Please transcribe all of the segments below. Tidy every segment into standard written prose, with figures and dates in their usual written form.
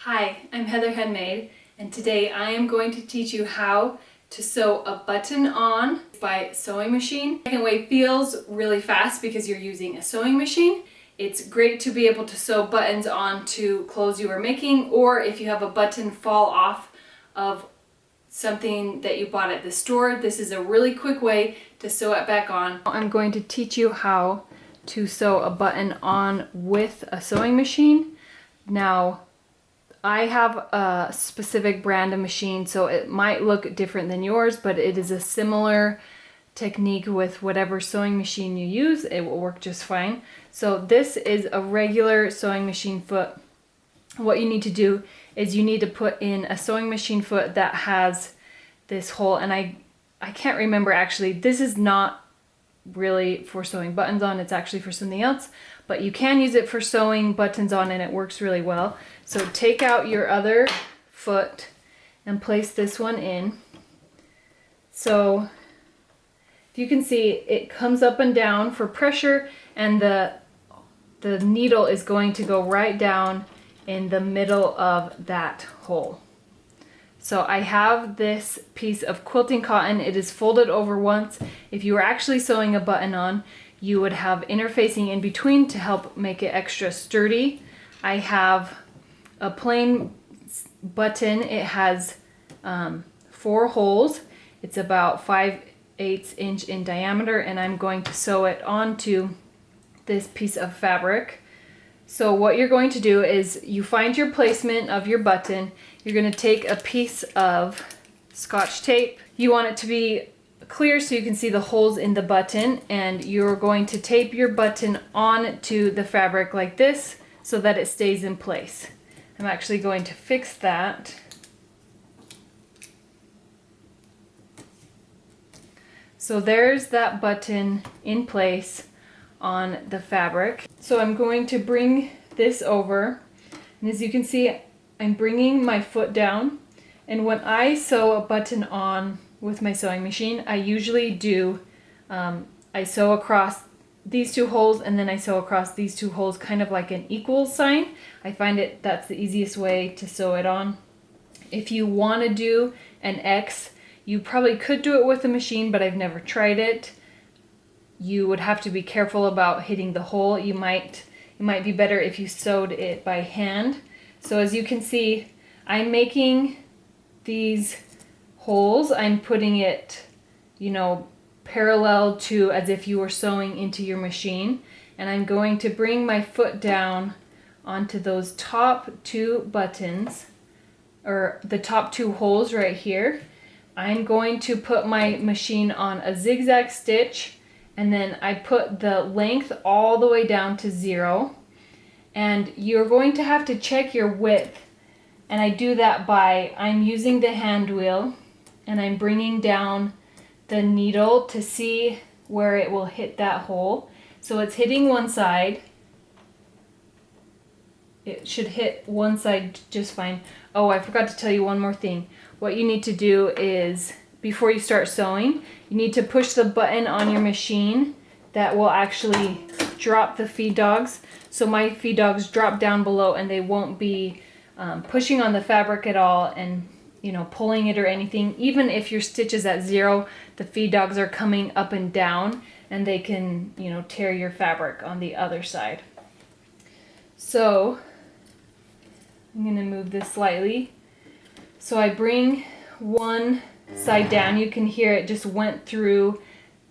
Hi, I'm Heather Handmade, and today I am going to teach you how to sew a button on by sewing machine. The second way feels really fast because you're using a sewing machine. It's great to be able to sew buttons onto clothes you are making, or if you have a button fall off of something that you bought at the store, this is a really quick way to sew it back on. I'm going to teach you how to sew a button on with a sewing machine. Now, I have a specific brand of machine, so it might look different than yours, but it is a similar technique with whatever sewing machine you use. It will work just fine. So this is a regular sewing machine foot. What you need to do is you need to put in a sewing machine foot that has this hole, and I can't remember actually. This is not really for sewing buttons on, it's actually for something else, but you can use it for sewing buttons on and it works really well. So take out your other foot and place this one in. So if you can see, it comes up and down for pressure, and the needle is going to go right down in the middle of that hole. So I have this piece of quilting cotton. It is folded over once. If you were actually sewing a button on, you would have interfacing in between to help make it extra sturdy. I have a plain button. It has 4 holes. It's about 5/8 inch in diameter, and I'm going to sew it onto this piece of fabric. So what you're going to do is you find your placement of your button. You're going to take a piece of Scotch tape. You want it to be clear so you can see the holes in the button, and you're going to tape your button onto the fabric like this so that it stays in place. I'm actually going to fix that. So there's that button in place on the fabric. So I'm going to bring this over, and as you can see, I'm bringing my foot down, and when I sew a button on with my sewing machine, I usually do, I sew across these 2 holes, and then I sew across these 2 holes kind of like an equal sign. I find that's the easiest way to sew it on. If you want to do an X, you probably could do it with a machine, but I've never tried it. You would have to be careful about hitting the hole. It might be better if you sewed it by hand. So as you can see, I'm making these holes. I'm putting it, parallel to as if you were sewing into your machine. And I'm going to bring my foot down onto those top 2 buttons, or the top 2 holes right here. I'm going to put my machine on a zigzag stitch, and then I put the length all the way down to 0. And you're going to have to check your width. And I do that by, I'm using the hand wheel, and I'm bringing down the needle to see where it will hit that hole. So it's hitting one side. It should hit one side just fine. Oh, I forgot to tell you one more thing. What you need to do is, before you start sewing, you need to push the button on your machine that will actually drop the feed dogs. So my feed dogs drop down below, and they won't be pushing on the fabric at all and pulling it or anything. Even if your stitch is at 0, the feed dogs are coming up and down, and they can tear your fabric on the other side. So I'm going to move this slightly. So I bring one side down. You can hear it just went through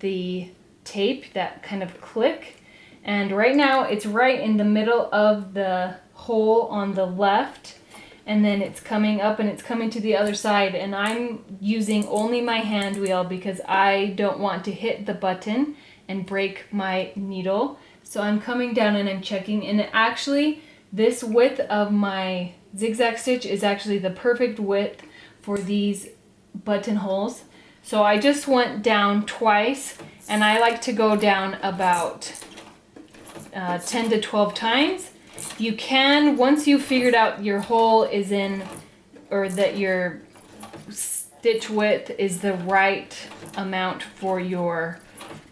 the tape, that kind of click. And right now it's right in the middle of the hole on the left, and then it's coming up and it's coming to the other side, and I'm using only my hand wheel because I don't want to hit the button and break my needle. So I'm coming down and I'm checking, and actually this width of my zigzag stitch is actually the perfect width for these buttonholes. So I just went down twice, and I like to go down about 10 to 12 times. You can, once you've figured out your hole is in, or that your stitch width is the right amount for your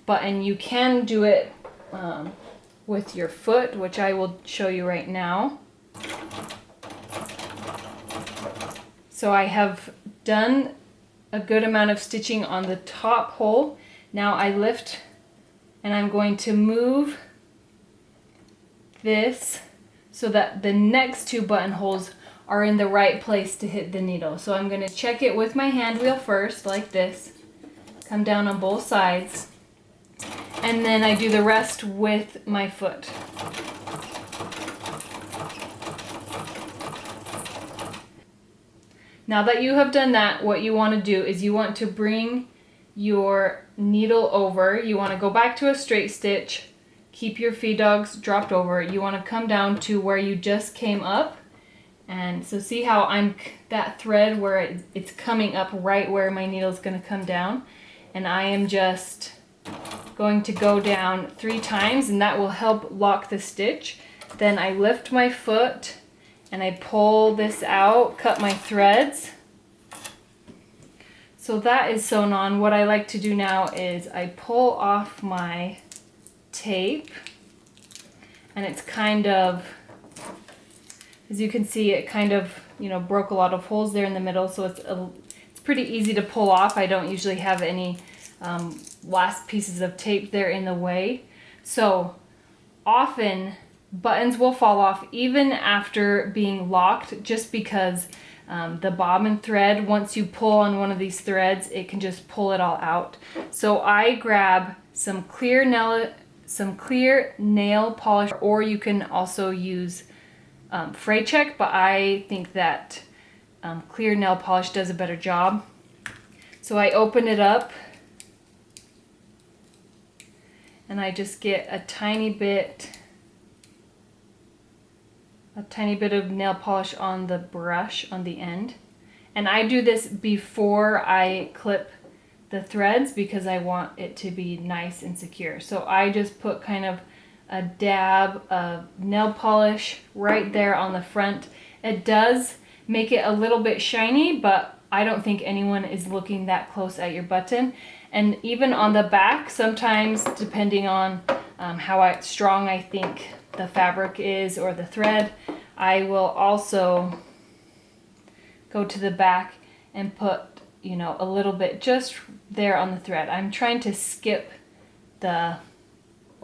button, you can do it with your foot, which I will show you right now. So I have done a good amount of stitching on the top hole. Now I lift and I'm going to move this so that the next two buttonholes are in the right place to hit the needle. So I'm going to check it with my hand wheel first, like this. Come down on both sides. And then I do the rest with my foot. Now that you have done that, what you want to do is you want to bring your needle over. You want to go back to a straight stitch. Keep your feed dogs dropped over. You want to come down to where you just came up. And so see how I'm that thread where it's coming up right where my needle is going to come down. And I am just going to go down 3 times, and that will help lock the stitch. Then I lift my foot and I pull this out, cut my threads. So that is sewn on. What I like to do now is I pull off my tape, and it's kind of, as you can see, it kind of, broke a lot of holes there in the middle, so it's pretty easy to pull off. I don't usually have any last pieces of tape there in the way. So often buttons will fall off even after being locked, just because the bobbin thread, once you pull on one of these threads, it can just pull it all out. So I grab some clear nail polish, or you can also use fray check, but I think that clear nail polish does a better job. So I open it up and I just get a tiny bit of nail polish on the brush on the end. And I do this before I clip the threads because I want it to be nice and secure. So I just put kind of a dab of nail polish right there on the front. It does make it a little bit shiny, but I don't think anyone is looking that close at your button. And even on the back, sometimes depending on how strong I think the fabric is or the thread, I will also go to the back and put, a little bit just there on the thread. I'm trying to skip the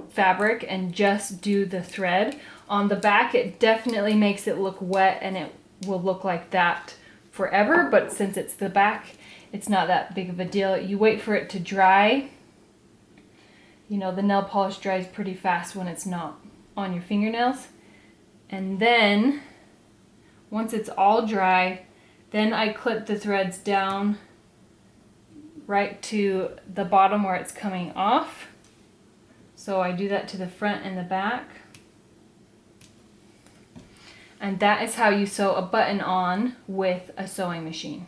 fabric and just do the thread. On the back, it definitely makes it look wet, and it will look like that forever, but since it's the back, it's not that big of a deal. You wait for it to dry. The nail polish dries pretty fast when it's not on your fingernails. And then, once it's all dry, then I clip the threads down right to the bottom where it's coming off. So I do that to the front and the back. And that is how you sew a button on with a sewing machine.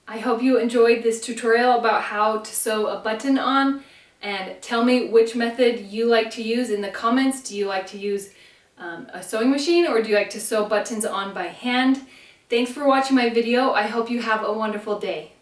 I hope you enjoyed this tutorial about how to sew a button on, and tell me which method you like to use in the comments. Do you like to use a sewing machine, or do you like to sew buttons on by hand? Thanks for watching my video. I hope you have a wonderful day.